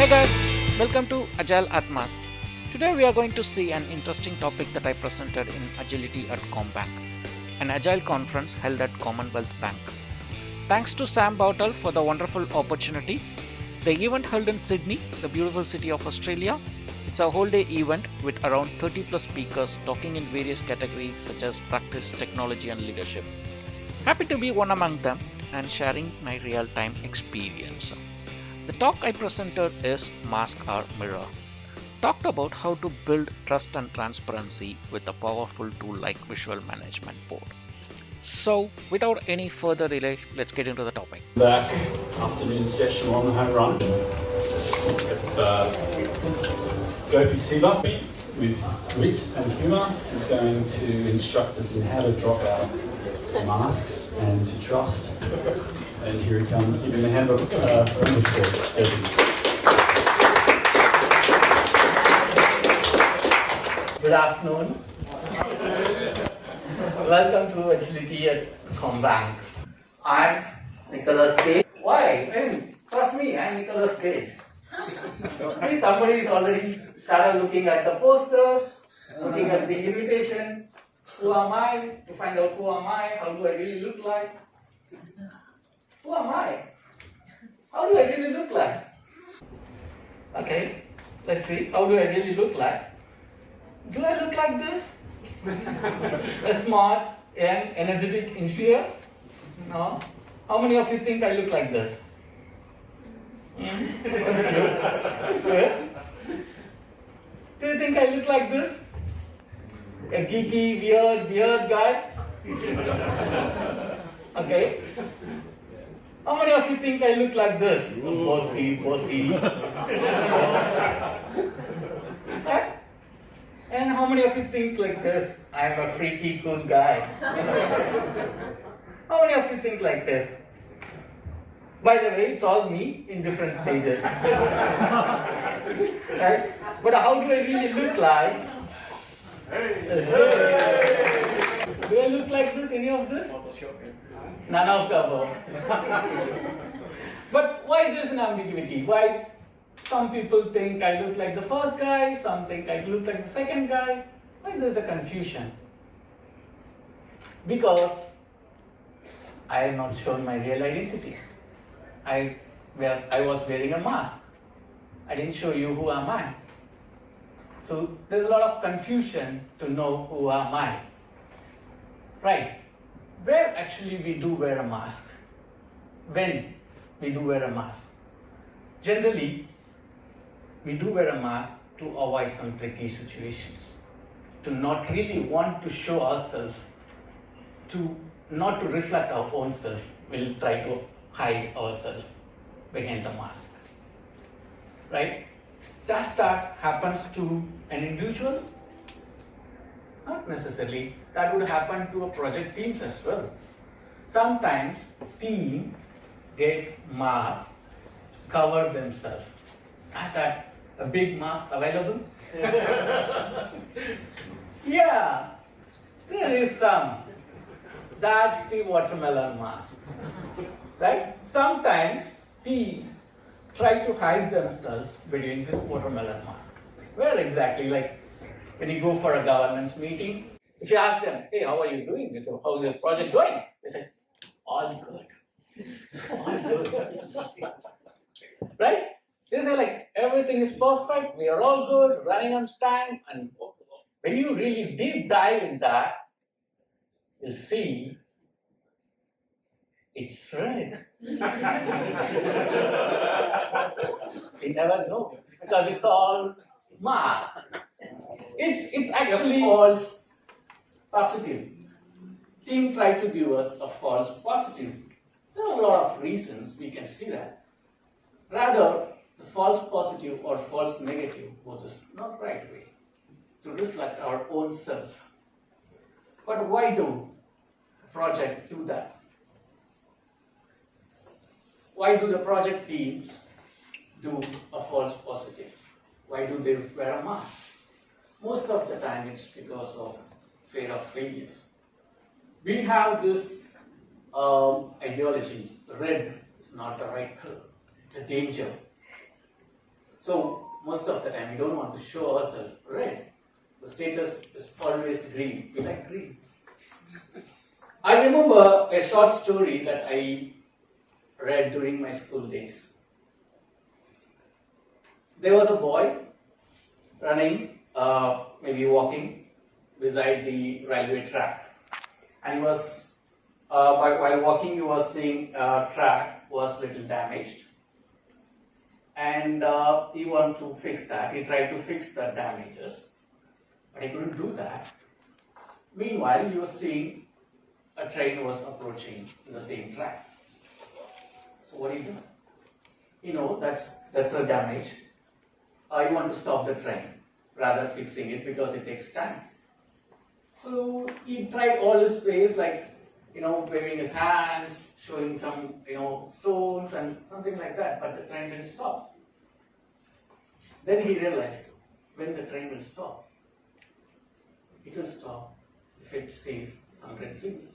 Hey guys, welcome to Agile Atmas. Today we are going to see an interesting topic that I presented in Agility at Commbank, an Agile conference held at Commonwealth Bank. Thanks to Sam Bowtell for the wonderful opportunity. The event held in Sydney, the beautiful city of Australia. It's a whole day event with around 30 plus speakers talking in various categories such as practice, technology and leadership. Happy to be one among them and sharing my real-time experience. The talk I presented is Mask or Mirror. Talked about how to build trust and transparency with a powerful tool like Visual Management Board. So, without any further delay, let's get into the topic. Back afternoon session on the home run. Gopi Siva with wit and humour is going to instruct us in how to drop our masks and to trust. And here he comes, give him a hand of applause. Good afternoon. Welcome to Agility at Commbank. I'm Nicholas Cage. Why? Trust me, I'm Nicholas Cage. See, somebody's already started looking at the posters, looking at the invitation. Who am I? To find out who am I? How do I really look like? Who am I? How do I really look like? Okay, let's see. How do I really look like? Do I look like this? A smart, young, energetic engineer? No. How many of you think I look like this? Good. Do you think I look like this? A geeky, weird guy? Okay. How many of you think I look like this? Bossy. Okay. And how many of you think like this? I'm a freaky, cool guy. How many of you think like this? By the way, it's all me in different stages. Right? But how do I really look like? Do I look like this? Any of this? None of the above. But why there's an ambiguity? Why some people think I look like the first guy, some think I look like the second guy? Why there's a confusion? Because I have not shown my real identity. I was wearing a mask. I didn't show you who am I. So there's a lot of confusion to know who am I. Right. Where actually we do wear a mask? When we do wear a mask? Generally, we do wear a mask to avoid some tricky situations, to not really want to show ourselves, not to reflect our own self. We'll try to hide ourselves behind the mask. Right? Does that happen to an individual? Not necessarily. That would happen to a project teams as well. Sometimes team get mask, cover themselves. Is that a big mask available? Yeah, there is some. That's the watermelon mask. Right? Sometimes team try to hide themselves between this watermelon mask. Where exactly? Like when you go for a governance meeting, if you ask them, hey, how are you doing? How's your project going? They say, all good. All good. Right? They say like, everything is perfect, we are all good, running on time. And when you really deep dive in that, you'll see it's red. You never know because it's all mask. It's actually a false positive. Team tried to give us a false positive. There are a lot of reasons we can see that. Rather, the false positive or false negative was not right way to reflect our own self. But why do project do that? Why do the project teams do a false positive? Why do they wear a mask? Most of the time it's because of fear of failures. We have this ideology, red is not the right color, it's a danger. So most of the time we don't want to show ourselves red. The status is always green. We like green. I remember a short story that I read during my school days. There was a boy running, maybe walking beside the railway track, and he was, while walking, he was seeing track was little damaged, and he wanted to fix that. He tried to fix the damages, but he couldn't do that. Meanwhile, he was seeing a train was approaching in the same track. So what do you do? You know that's a damage. You want to stop the train rather fixing it because it takes time. So he tried all his ways, like waving his hands, showing some stones and something like that, but the train didn't stop. Then he realized when the train will stop, it will stop if it sees some red signal.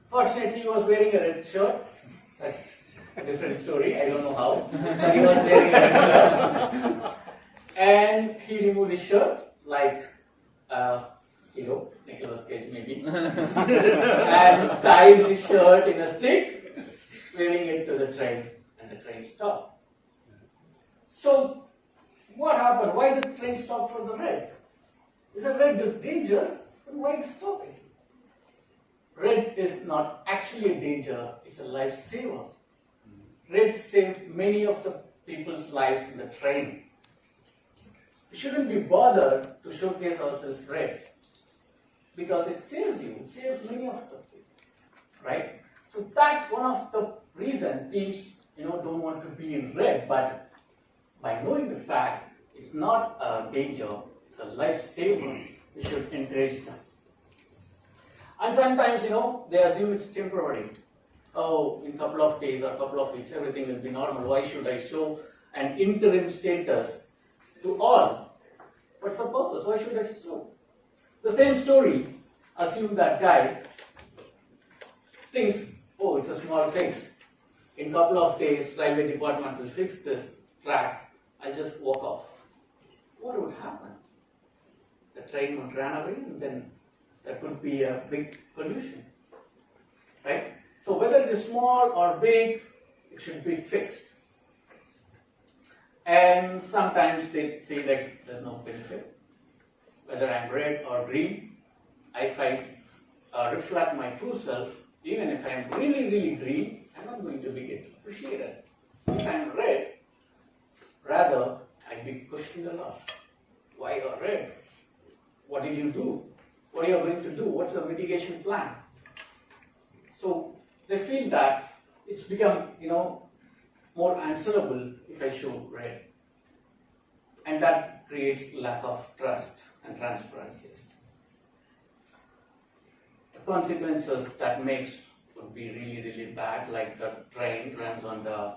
Fortunately, he was wearing a red shirt. That's a different story. I don't know how, but he was wearing a red shirt, and he removed his shirt like Nicolas Cage maybe, and tied his shirt in a stick, waving it to the train, and the train stopped. So, what happened? Why did the train stop for the red? Is a red is danger? Then why it's stopping? Red is not actually a danger, it's a lifesaver. Red saved many of the people's lives in the train. We shouldn't be bothered to showcase ourselves red because it saves you, it saves many of the people, right? So that's one of the reasons teams don't want to be in red, but by knowing the fact it's not a danger, it's a lifesaver, we should encourage them. And sometimes, they assume it's temporary. Oh, in a couple of days or a couple of weeks, everything will be normal. Why should I show an interim status to all? What's the purpose? Why should I show? The same story, assume that guy thinks, oh, it's a small fix. In a couple of days, railway department will fix this track. I'll just walk off. What would happen? The train would run away, and then there could be a big pollution, right? So whether it is small or big, it should be fixed. And sometimes they say that there's no benefit. Whether I'm red or green, if I reflect my true self, even if I'm really, really green, I'm not going to be appreciated. If I'm red, rather I'd be questioned a lot. Why you're red? What did you do? What are you going to do? What's the mitigation plan? So they feel that it's become, more answerable if I show red. And that creates lack of trust and transparency. The consequences that makes would be really, really bad, like the train runs on the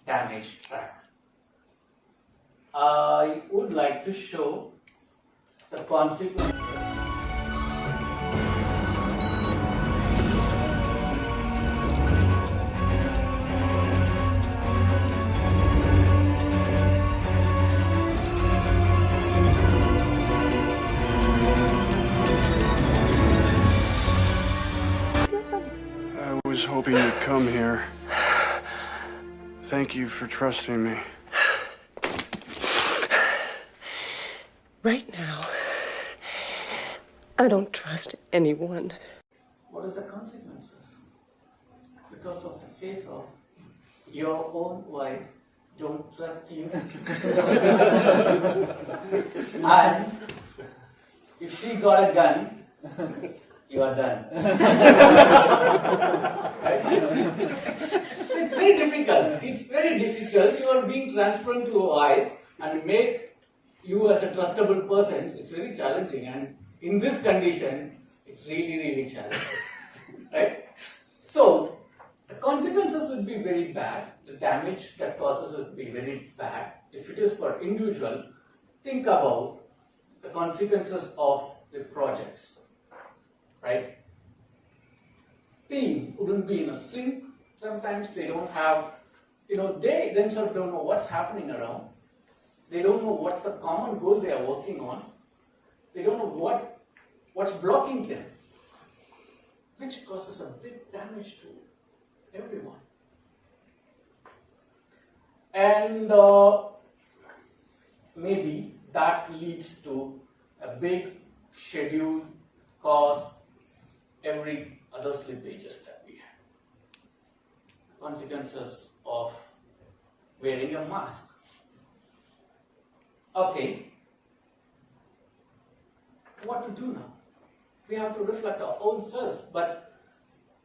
damaged track. I would like to show the consequences. I was hoping you'd come here. Thank you for trusting me. Right now, I don't trust anyone. What is the consequences? Because of the face of your own wife don't trust you. And if she got a gun, you are done. Right? So it's very difficult. It's very difficult. You are being transparent to your wife and make you as a trustable person. It's very challenging, and in this condition, it's really, really challenging. Right? So the consequences will be very bad. The damage that causes will be very bad. If it is for individual, think about the consequences of the projects. Right? Team wouldn't be in a sync. Sometimes they don't have, they themselves don't know what's happening around. They don't know what's the common goal they are working on. They don't know what's blocking them, which causes a big damage to everyone. And maybe that leads to a big schedule cause every other slippages that we have. Consequences of wearing a mask. Okay, what to do now? We have to reflect our own self, but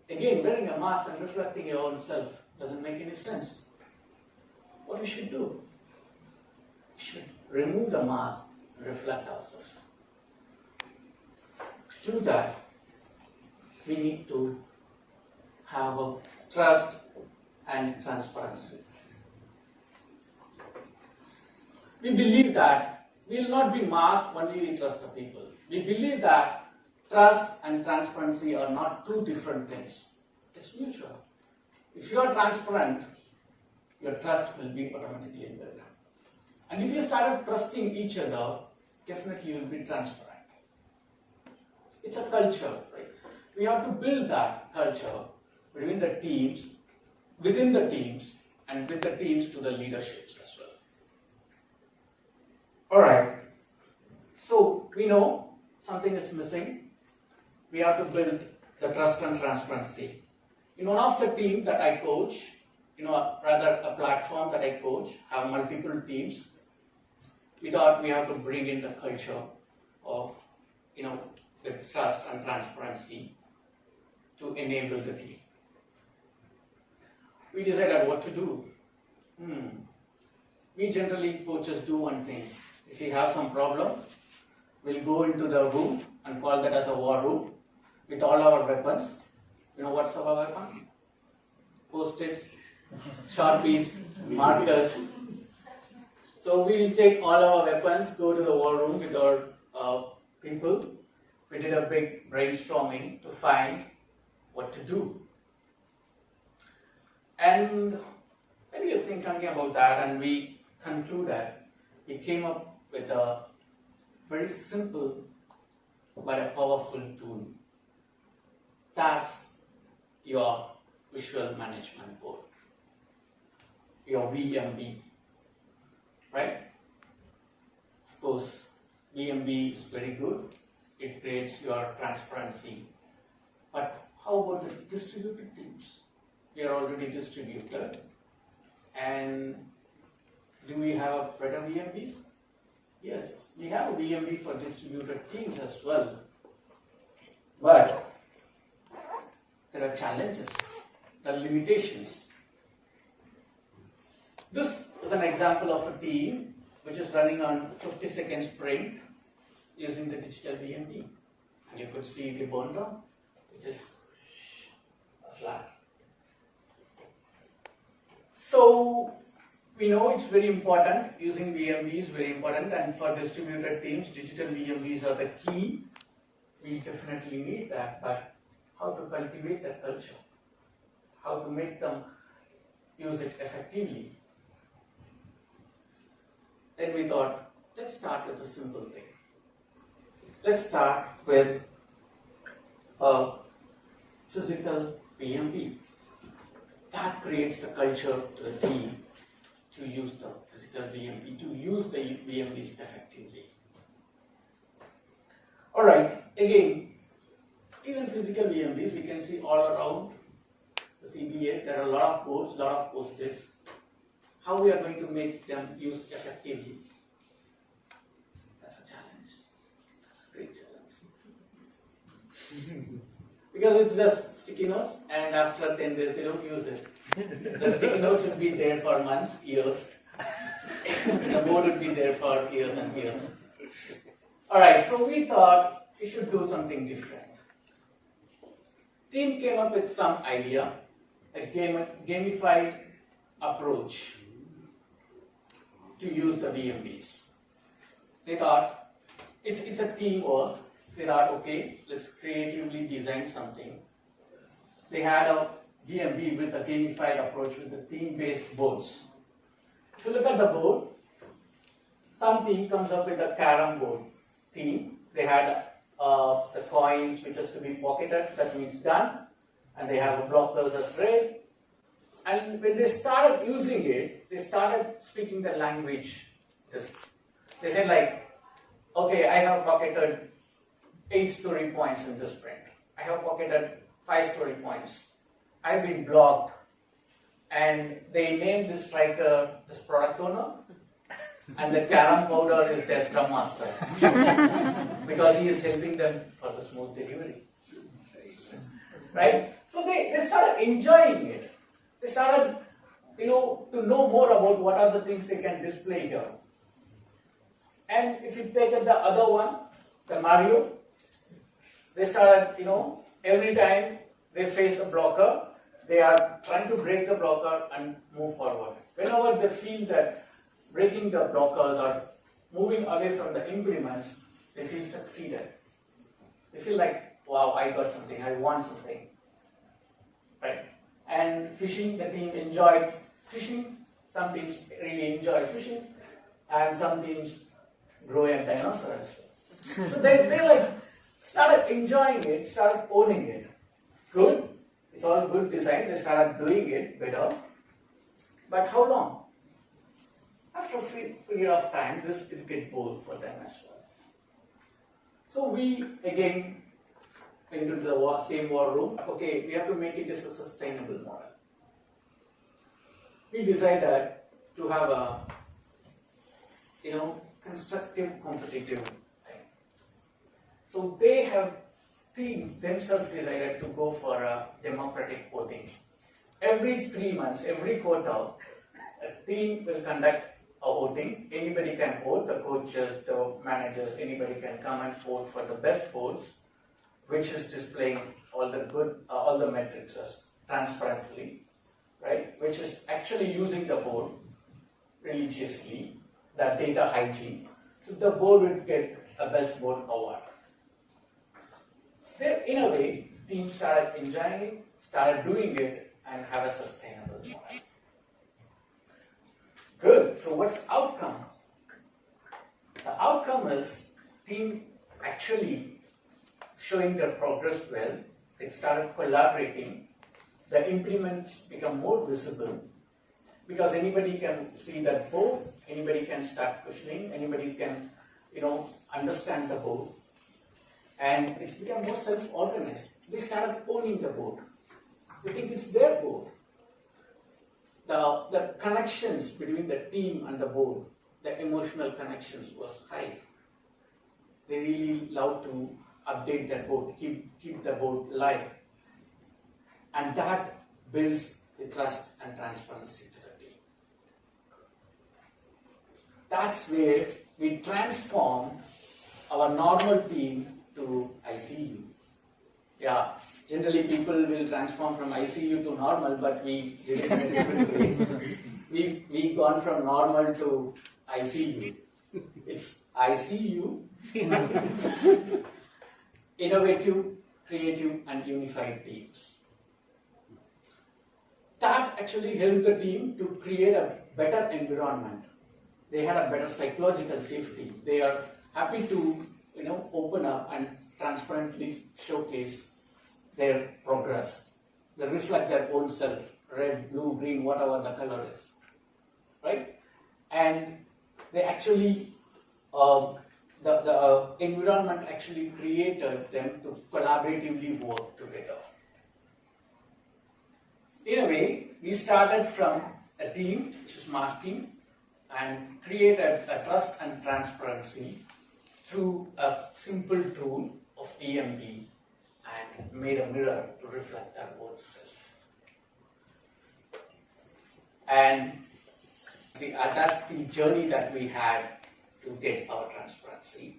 again, wearing a mask and reflecting your own self doesn't make any sense. What we should do? We should remove the mask and reflect ourselves. To do that, we need to have a trust and transparency. We believe that we will not be masked only we trust the people. We believe that trust and transparency are not two different things. It's mutual. If you are transparent, your trust will be automatically built. And if you started trusting each other, definitely you will be transparent. It's a culture, right? We have to build that culture between the teams, within the teams, and with the teams to the leaderships as well. Alright, so we know something is missing. We have to build the trust and transparency. In one of the teams that I coach, rather a platform that I coach, have multiple teams. We thought we have to bring in the culture of, the trust and transparency to enable the team. We decided what to do. We generally, coaches, do one thing. If we have some problem, we'll go into the room and call that as a war room with all our weapons. You know what's our weapon? Post-its, Sharpies, markers. So we'll take all our weapons, go to the war room with our people. We did a big brainstorming to find what to do. And when we were thinking about that and we concluded, we came up with a very simple but a powerful tool. That's your visual management board, your VMB, right? Of course, VMB is very good. It creates your transparency. But how about the distributed teams? We are already distributed. And do we have better VMBs? Yes, we have a VMB for distributed teams as well. But there are challenges, there are limitations. This is an example of a team which is running on 50-second sprint using the digital VMB. And you could see the bundle, which is flat. So we know it's very important, using VMB is very important, and for distributed teams, digital VMBs are the key. We definitely need that, but how to cultivate that culture? How to make them use it effectively? Then we thought, let's start with a simple thing. Let's start with a physical VMB. That creates the culture to the team to use the physical VMB, to use the VMBs effectively. Alright, again, even physical VMBs, we can see all around the CBA, there are a lot of boards, a lot of post-its. How we are going to make them use effectively? That's a challenge. That's a great challenge. Because it's just sticky notes, and after 10 days they don't use it. The sticky notes will be there for months, years. The board will be there for years and years. Alright, so we thought we should do something different. Team came up with some idea, a gamified approach to use the VMBs. They thought it's a teamwork. They thought, okay, let's creatively design something. They had a VMB with a gamified approach with the theme-based boards. If you look at the board, some team comes up with a carom board theme. They had the coins which has to be pocketed, that means done, and they have blockers as red. And when they started using it, they started speaking the language. They said like, okay, I have pocketed 8 story points in this sprint. I have pocketed 5 story points. I've been blocked. And they named this striker as product owner, and the carom powder is their scrum master because he is helping them for the smooth delivery. Right? So they started enjoying it. They started, to know more about what are the things they can display here. And if you take the other one, the Mario, they started, every time they face a blocker, they are trying to break the blocker and move forward. Whenever they feel that breaking the blockers or moving away from the impediments, they feel succeeded. They feel like, wow, I got something, I won something. Right? And fishing, the team enjoyed fishing. Some teams really enjoy fishing, and some teams grow a dinosaur as well. So they started enjoying it, started owning it. Good. It's all good design. They started doing it better. But how long? After a period of time, this will get bored for them as well. So we again into the same war room. Okay, we have to make it as a sustainable model. We decided to have a constructive, competitive thing. So they have teams themselves decided to go for a democratic voting. Every 3 months, every quarter, a team will conduct a voting. Anybody can vote, the coaches, the managers, anybody can come and vote for the best votes, which is displaying all the metrics transparently, right? Which is actually using the board religiously, the data hygiene. So the board will get a best board award. So in a way, teams started enjoying it, started doing it, and have a sustainable model. Good. So what's the outcome? The outcome is team actually showing their progress well. They started collaborating. The implements become more visible because anybody can see that board, anybody can start questioning, anybody can, understand the board. And it's become more self-organized. They started owning the board. They think it's their board. The connections between the team and the board, the emotional connections was high. They really love to update their board, keep the board live. And that builds the trust and transparency to the team. That's where we transform our normal team to ICU. Yeah, generally people will transform from ICU to normal, but we did it in a different way. We gone from normal to ICU. It's ICU, innovative, creative, and unified teams. That actually helped the team to create a better environment. They had a better psychological safety. They are happy to open up and transparently showcase their progress. They reflect their own self, red, blue, green, whatever the color is, right? And they actually, the environment actually created them to collaboratively work together. In a way, we started from a team which is masking and created a trust and transparency through a simple tool of EMB and made a mirror to reflect their own self. And see, that's the journey that we had to get our transparency.